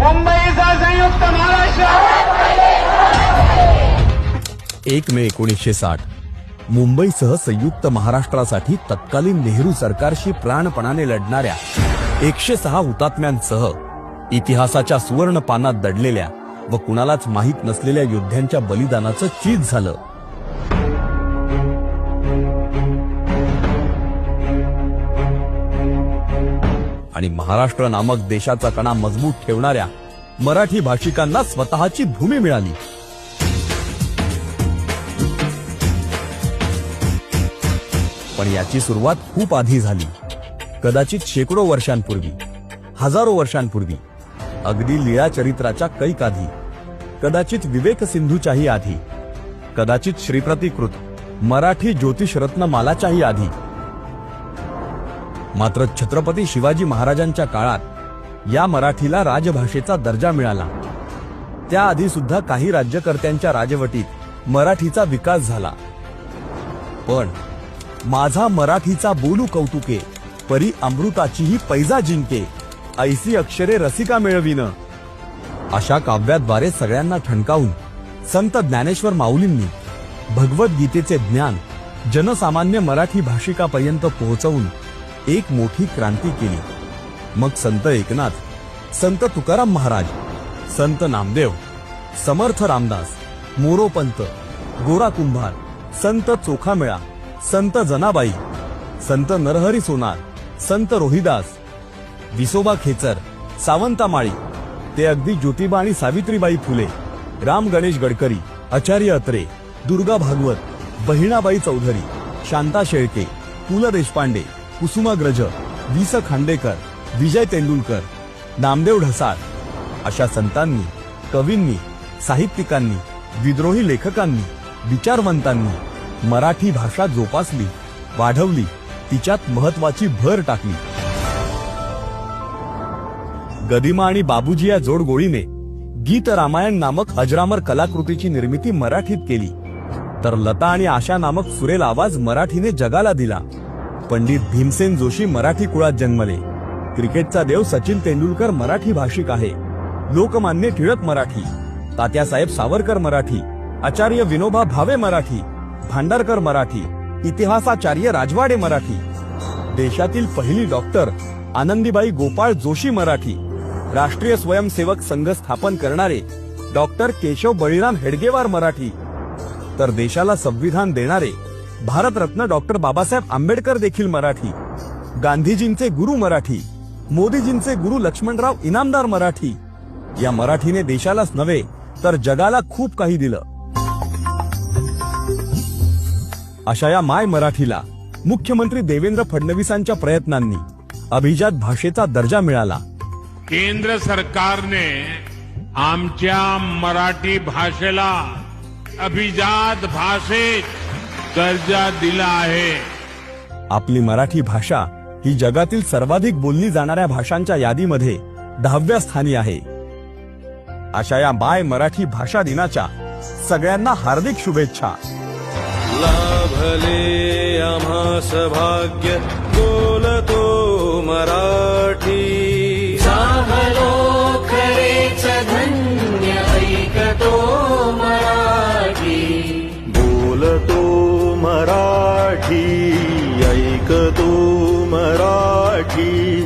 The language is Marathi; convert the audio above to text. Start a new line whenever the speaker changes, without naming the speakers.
मुंबईचा संयुक्त महाराष्ट्र.
1 मे 1960 मुंबईसह संयुक्त महाराष्ट्रासाठी तत्कालीन नेहरू सरकारशी प्राणपणाने लढणाऱ्या 106 हुतात्म्यांसह इतिहासाच्या सुवर्ण पानात दडलेल्या व कुणालाच माहीत नसलेल्या योद्ध्यांच्या बलिदानाचं चीज झालं. आणि महाराष्ट्र नामक देशाचा कणा मजबूत ठेवणाऱ्या मराठी भाषिकांना स्वतःची भूमी मिळाली. पण याची सुरुवात खूप आधी झाली. कदाचित शेकडो वर्षांपूर्वी, हजारो वर्षांपूर्वी, अगदी लीळा चरित्राच्या कैक आधी, कदाचित विवेक सिंधूच्याही आधी, कदाचित श्रीप्रतिकृत मराठी ज्योतिष रत्नमालाच्याही आधी. मात्र छत्रपती शिवाजी महाराजांच्या काळात या मराठीला राजभाषेचा दर्जा मिळाला. त्याआधी सुद्धा काही राज्यकर्त्यांच्या राजवटीत मराठीचा विकास झाला. पण माझा मराठीचा बोलू कौतुके, परी अमृताचीही पैजा जिंके, ऐसी अक्षरे रसिका मिळविन, अशा काव्याद्वारे सगळ्यांना ठणकावून संत ज्ञानेश्वर माऊलींनी भगवद्गीतेचे ज्ञान जनसामान्य मराठी भाषिकापर्यंत पोहोचवून एक मोठी क्रांती केली. मग संत एकनाथ, संत तुकाराम महाराज, संत नामदेव, समर्थ रामदास, मोरोपंत, गोरा कुंभार, संत चोखामेळा, संत जनाबाई, संत नरहरी सोनार, संत रोहिदास, विसोबा खेचर, सावंता माळी, ते अगदी ज्योतिबा आणि सावित्रीबाई फुले, राम गणेश गडकरी, आचार्य अत्रे, दुर्गा भागवत, बहिणाबाई चौधरी, शांता शेळके, पु ल देशपांडे, कुसुमाग्रज, वि स खांडेकर, विजय तेंडुलकर, नामदेव ढसाळ अशा संतांनी, कवींनी, साहित्यिकांनी, विद्रोही लेखकांनी, विचारवंतांनी मराठी भाषा जोपासली, वाढवली, तिच्यात महत्वाची भर टाकली. गदिमा आणि बाबूजी या जोडगोळीने गीत रामायण नामक अजरामर कलाकृतीची निर्मिती मराठीत केली. तर लता आणि आशा नामक सुरेल आवाज मराठीने जगाला दिला. पंडित भीमसेन जोशी मराठी कुळात जन्मले. क्रिकेटचा देव सचिन तेंडुलकर मराठी भाषिक आहे. लोकमान्य टिळक मराठी, तात्यासाहेब सावरकर मराठी, आचार्य विनोबा भावे मराठी, भांडारकर मराठी, इतिहासाचार्य राजवाडे मराठी, देशातील पहिली डॉक्टर आनंदीबाई गोपाळ जोशी मराठी, राष्ट्रीय स्वयंसेवक संघ स्थापन करणारे डॉक्टर केशव बळीराम हेडगेवार मराठी, तर देशाला संविधान देणारे भारतरत्न डॉक्टर बाबासाहेब आंबेडकर देखील मराठी, गांधीजींचे गुरु मराठी, मोदीजींचे गुरु लक्ष्मणराव इनामदार मराठी. या मराठीने देशालाच नव्हे तर जगाला खूप काही दिलं. अशा या माय मराठीला मुख्यमंत्री देवेंद्र फडणवीसांच्या प्रयत्नांनी अभिजात भाषेचा दर्जा मिळाला.
केंद्र सरकारने आमच्या मराठी भाषेला अभिजात भाषेत दर्जा दिला आहे.
आपली मराठी भाषा ही जगातील सर्वाधिक बोलली जाणाऱ्या भाषांच्या यादीमध्ये 10व्या स्थानी आहे. अशा या माय मराठी भाषा दिनाच्या सगळ्यांना हार्दिक शुभेच्छा.
लाभले आम्हास भाग्य बोलतो मराठी.
साहलो खरेच धन्य ऐकतो मराठी.
बोलतो मराठी ऐकतो मराठी.